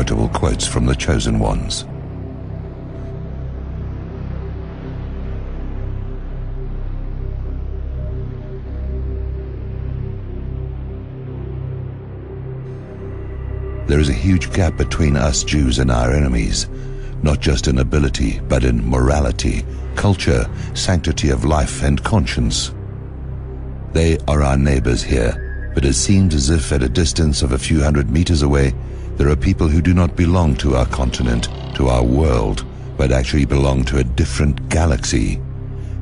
Quotable quotes from the chosen ones. There is a huge gap between us Jews and our enemies, not just in ability, but in morality, culture, sanctity of life, and conscience. They are our neighbors here, but it seems as if at a distance of a few hundred meters away, there are people who do not belong to our continent, to our world, but actually belong to a different galaxy.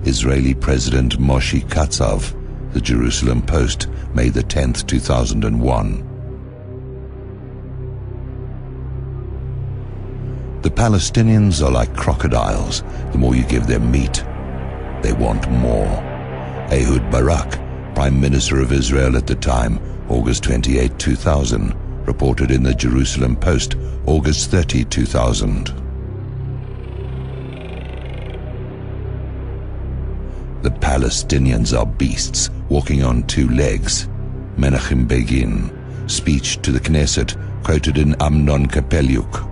Israeli President Moshe Katsav, the Jerusalem Post, May the 10th, 2001. The Palestinians are like crocodiles. The more you give them meat, they want more. Ehud Barak, Prime Minister of Israel at the time, August 28, 2000, reported in the Jerusalem Post, August 30, 2000. The Palestinians are beasts, walking on two legs. Menachem Begin, speech to the Knesset, quoted in Amnon Kapeliuk.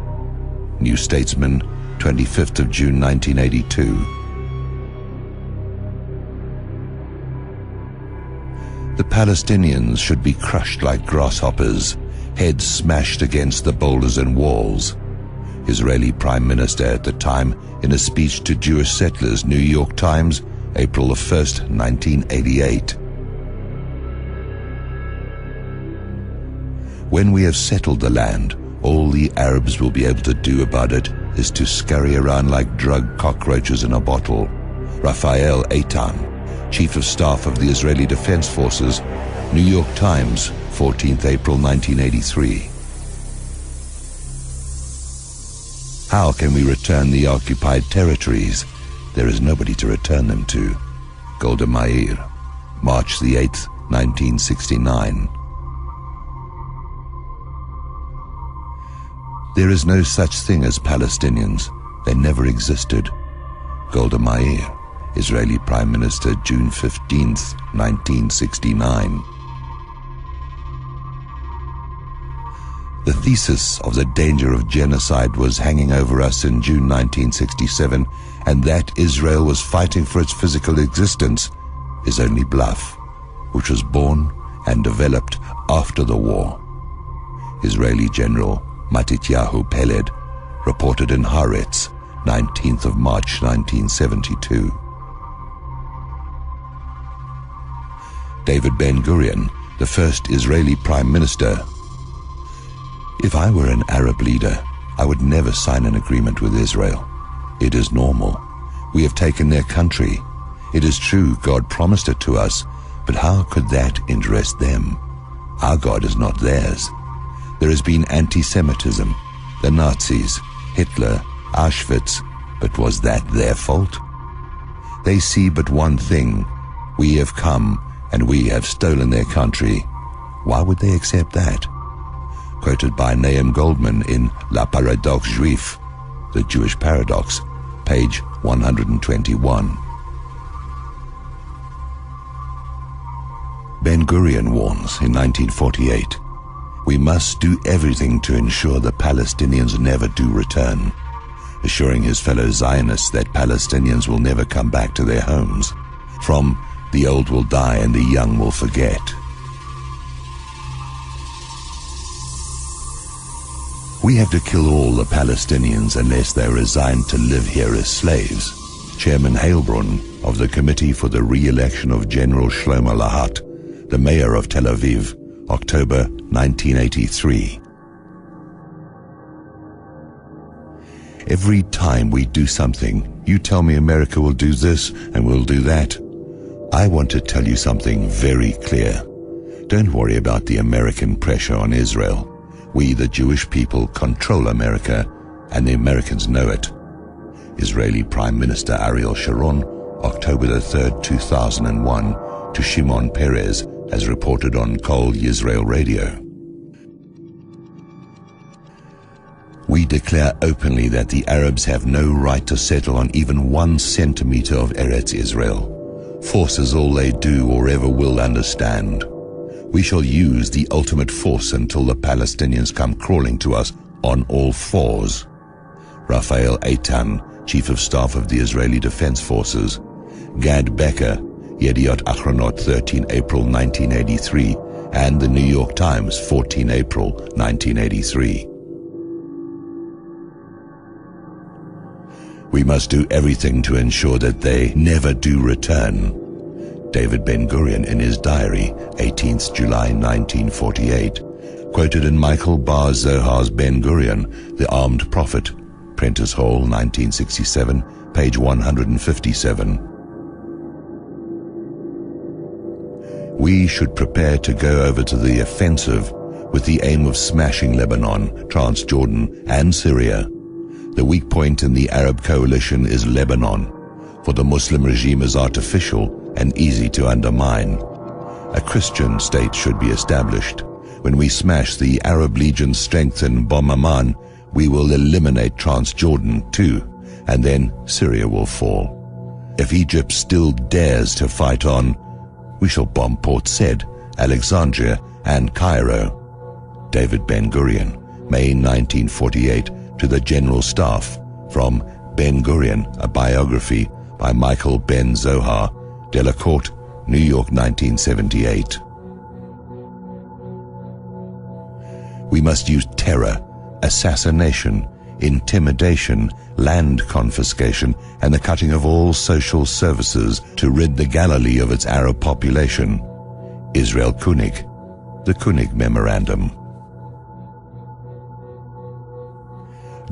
New Statesman, 25th of June 1982. The Palestinians should be crushed like grasshoppers, heads smashed against the boulders and walls. Israeli Prime Minister at the time in a speech to Jewish settlers, New York Times, April 1st, 1988. When we have settled the land, all the Arabs will be able to do about it is to scurry around like drug cockroaches in a bottle. Raphael Eitan, Chief of Staff of the Israeli Defense Forces, New York Times, 14th April 1983. How can we return the occupied territories? There is nobody to return them to. Golda Meir, March the 8th, 1969. There is no such thing as Palestinians. They never existed. Golda Meir, Israeli Prime Minister, June 15th, 1969. The thesis of the danger of genocide was hanging over us in June 1967, and that Israel was fighting for its physical existence is only bluff, which was born and developed after the war. Israeli General Matityahu Peled reported in Haaretz, 19th of March 1972. David Ben-Gurion, the first Israeli Prime Minister. If I were an Arab leader, I would never sign an agreement with Israel. It is normal. We have taken their country. It is true God promised it to us, but how could that interest them? Our God is not theirs. There has been anti-Semitism, the Nazis, Hitler, Auschwitz, but was that their fault? They see but one thing: we have come and we have stolen their country. Why would they accept that? Quoted by Nahum Goldman in La Paradoxe Juif, The Jewish Paradox, page 121. Ben-Gurion warns in 1948, "We must do everything to ensure the Palestinians never do return," assuring his fellow Zionists that Palestinians will never come back to their homes. From "the old will die and the young will forget." We have to kill all the Palestinians unless they resign to live here as slaves. Chairman Heilbrunn of the Committee for the Re-election of General Shlomo Lahat, the mayor of Tel Aviv, October 1983. Every time we do something, you tell me America will do this and will do that. I want to tell you something very clear. Don't worry about the American pressure on Israel. We, the Jewish people, control America, and the Americans know it. Israeli Prime Minister Ariel Sharon, October the 3rd, 2001, to Shimon Peres, as reported on Kol Yisrael Radio. We declare openly that the Arabs have no right to settle on even 1 centimeter of Eretz Israel. Force is all they do or ever will understand. We shall use the ultimate force until the Palestinians come crawling to us on all fours. Rafael Eitan, Chief of Staff of the Israeli Defense Forces. Gad Becker, Yediot Achronot, 13 April 1983, and the New York Times, 14 April 1983. We must do everything to ensure that they never do return. David Ben-Gurion in his diary, 18th July 1948, quoted in Michael Bar Zohar's Ben-Gurion, The Armed Prophet, Prentice Hall, 1967, page 157. We should prepare to go over to the offensive with the aim of smashing Lebanon, Transjordan, and Syria. The weak point in the Arab coalition is Lebanon, for the Muslim regime is artificial and easy to undermine. A Christian state should be established. When we smash the Arab Legion's strength in Bom Amman, we will eliminate Transjordan too, and then Syria will fall. If Egypt still dares to fight on, we shall bomb Port Said, Alexandria, and Cairo. David Ben-Gurion, May 1948, to the General Staff, from Ben-Gurion, a biography by Michael Ben Zohar, Delacorte, New York, 1978. We must use terror, assassination, intimidation, land confiscation, and the cutting of all social services to rid the Galilee of its Arab population. Israel Kunig, the Kunig Memorandum.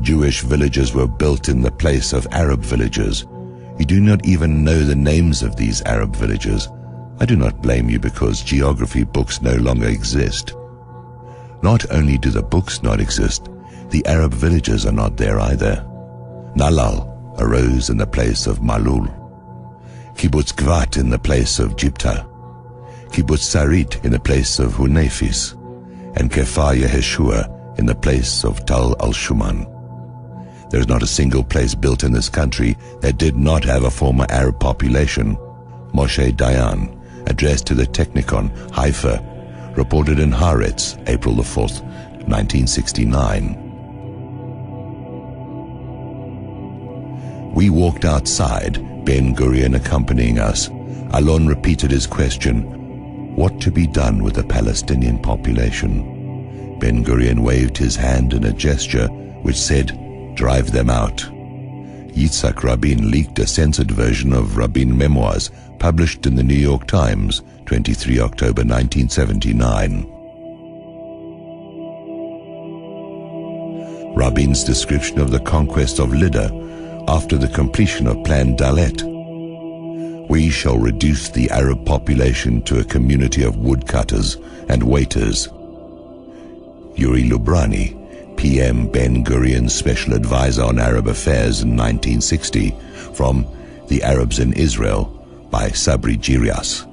Jewish villages were built in the place of Arab villages. You do not even know the names of these Arab villages. I do not blame you because geography books no longer exist. Not only do the books not exist, the Arab villages are not there either. Nalal arose in the place of Malul, Kibbutz Gvat in the place of Jipta, Kibbutz Sarit in the place of Hunefis, and Kefar Yeshua in the place of Tal al-Shuman. There is not a single place built in this country that did not have a former Arab population. Moshe Dayan, addressed to the Technikon, Haifa, reported in Haaretz, April the 4th, 1969. We walked outside, Ben-Gurion accompanying us. Alon repeated his question, what to be done with the Palestinian population? Ben-Gurion waved his hand in a gesture which said, drive them out. Yitzhak Rabin leaked a censored version of Rabin memoirs published in the New York Times, 23 October 1979. Rabin's description of the conquest of Lydda after the completion of Plan Dalet. We shall reduce the Arab population to a community of woodcutters and waiters. Yuri Lubrani, PM Ben-Gurion's Special Advisor on Arab Affairs in 1960, from The Arabs in Israel by Sabri Girias.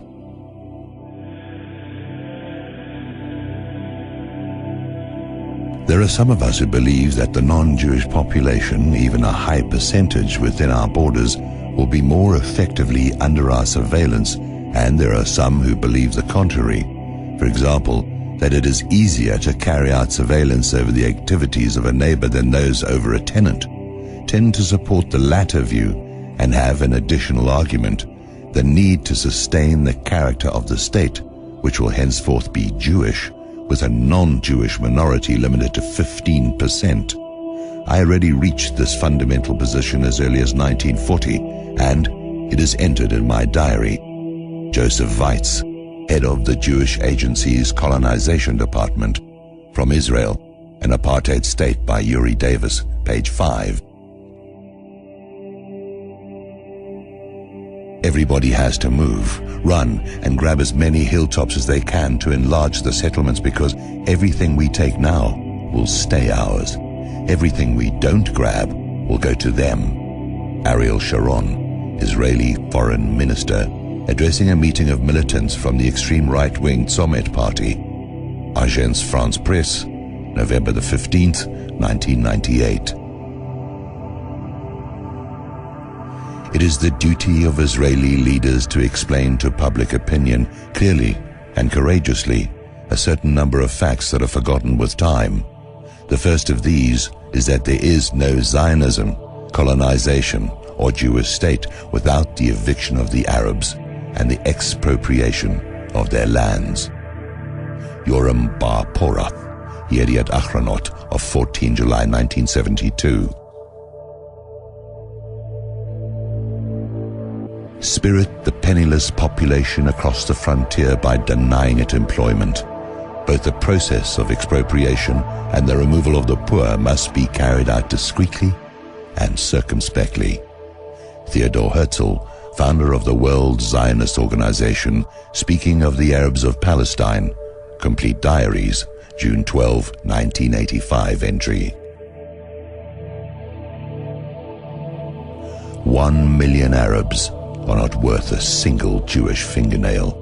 There are some of us who believe that the non-Jewish population, even a high percentage within our borders, will be more effectively under our surveillance, and there are some who believe the contrary. For example, that it is easier to carry out surveillance over the activities of a neighbor than those over a tenant, tend to support the latter view and have an additional argument, the need to sustain the character of the state, which will henceforth be Jewish, with a non-Jewish minority limited to 15%. I already reached this fundamental position as early as 1940, and it is entered in my diary. Joseph Weitz, head of the Jewish Agency's Colonization Department, from Israel, an Apartheid State by Yuri Davis, page 5. Everybody has to move, run, and grab as many hilltops as they can to enlarge the settlements, because everything we take now will stay ours. Everything we don't grab will go to them. Ariel Sharon, Israeli Foreign Minister, addressing a meeting of militants from the extreme right-wing Tzomet Party. Agence France Presse, November the 15th, 1998. It is the duty of Israeli leaders to explain to public opinion clearly and courageously a certain number of facts that are forgotten with time. The first of these is that there is no Zionism, colonization, or Jewish state without the eviction of the Arabs and the expropriation of their lands. Yoram Bar Porath, Yediat Achronot of 14 July 1972. Spirit the penniless population across the frontier by denying it employment. Both the process of expropriation and the removal of the poor must be carried out discreetly and circumspectly. Theodor Herzl, founder of the World Zionist Organization, speaking of the Arabs of Palestine, Complete Diaries, June 12, 1985 entry. 1 million Arabs are not worth a single Jewish fingernail.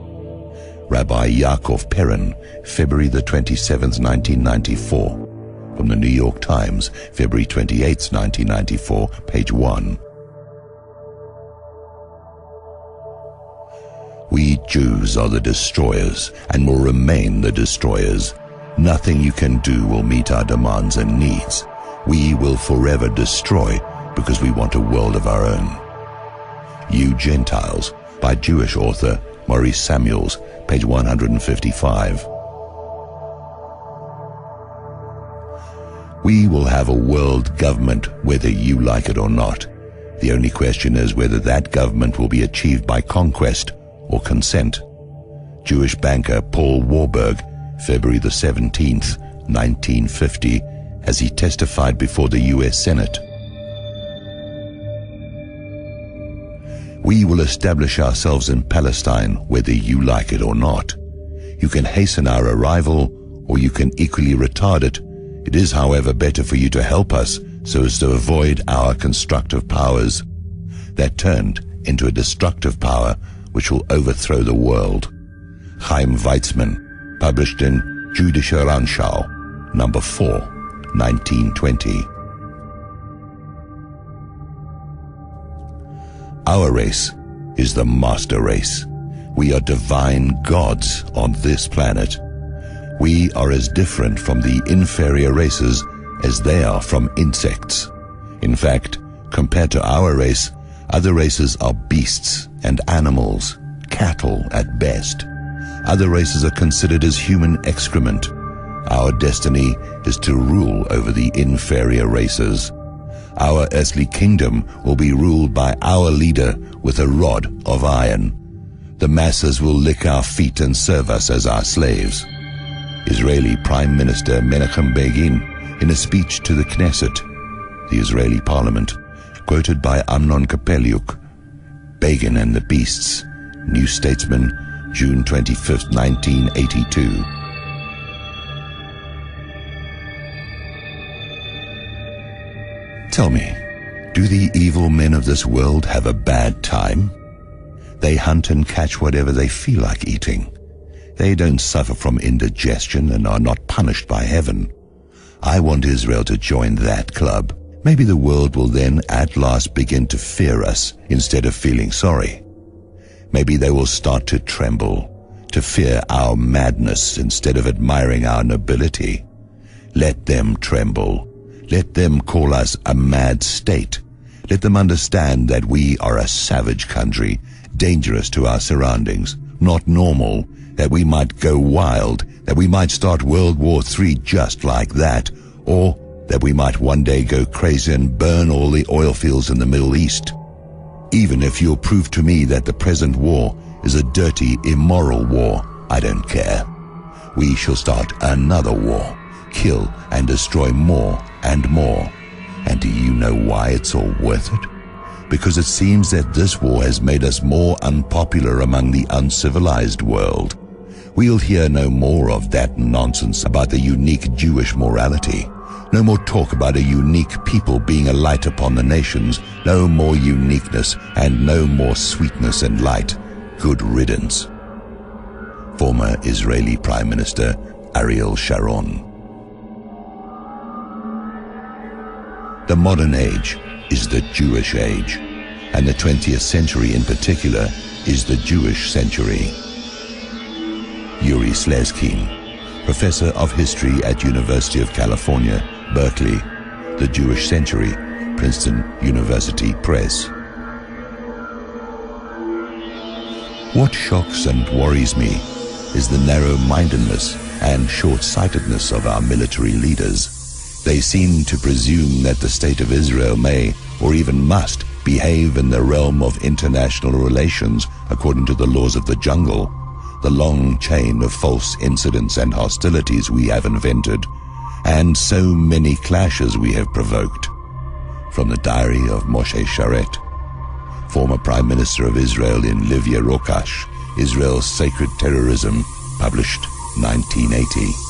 Rabbi Yaakov Perrin, February the 27th, 1994. From the New York Times, February 28th, 1994, page 1. We Jews are the destroyers and will remain the destroyers. Nothing you can do will meet our demands and needs. We will forever destroy because we want a world of our own. You Gentiles, by Jewish author Maurice Samuels, page 155. We will have a world government whether you like it or not. The only question is whether that government will be achieved by conquest or consent. Jewish banker Paul Warburg, February the 17th, 1950, as he testified before the U.S. Senate. We will establish ourselves in Palestine whether you like it or not. You can hasten our arrival or you can equally retard it. It is, however, better for you to help us so as to avoid our constructive powers that turned into a destructive power which will overthrow the world. Chaim Weizmann, published in Jüdische Rundschau, number 4, 1920. Our race is the master race. We are divine gods on this planet. We are as different from the inferior races as they are from insects. In fact, compared to our race, other races are beasts and animals, cattle at best. Other races are considered as human excrement. Our destiny is to rule over the inferior races. Our earthly kingdom will be ruled by our leader with a rod of iron. The masses will lick our feet and serve us as our slaves. Israeli Prime Minister Menachem Begin, in a speech to the Knesset, the Israeli parliament, quoted by Amnon Kapeliuk, Begin and the Beasts, New Statesman, June 25, 1982. Tell me, do the evil men of this world have a bad time? They hunt and catch whatever they feel like eating. They don't suffer from indigestion and are not punished by heaven. I want Israel to join that club. Maybe the world will then at last begin to fear us instead of feeling sorry. Maybe they will start to tremble, to fear our madness instead of admiring our nobility. Let them tremble. Let them call us a mad state. Let them understand that we are a savage country, dangerous to our surroundings, not normal, that we might go wild, that we might start World War III just like that, or that we might one day go crazy and burn all the oil fields in the Middle East. Even if you'll prove to me that the present war is a dirty, immoral war, I don't care. We shall start another war, kill and destroy more and more. And do you know why it's all worth it? Because it seems that this war has made us more unpopular among the uncivilized world. We'll hear no more of that nonsense about the unique Jewish morality. No more talk about a unique people being a light upon the nations. No more uniqueness and no more sweetness and light. Good riddance. Former Israeli Prime Minister Ariel Sharon. The modern age is the Jewish age, and the 20th century in particular is the Jewish century. Yuri Slezkin, professor of history at University of California, Berkeley, The Jewish Century, Princeton University Press. What shocks and worries me is the narrow-mindedness and short-sightedness of our military leaders. They seem to presume that the state of Israel may, or even must, behave in the realm of international relations according to the laws of the jungle, the long chain of false incidents and hostilities we have invented, and so many clashes we have provoked. From the diary of Moshe Sharet, former Prime Minister of Israel in Livia Rokash, Israel's Sacred Terrorism, published 1980.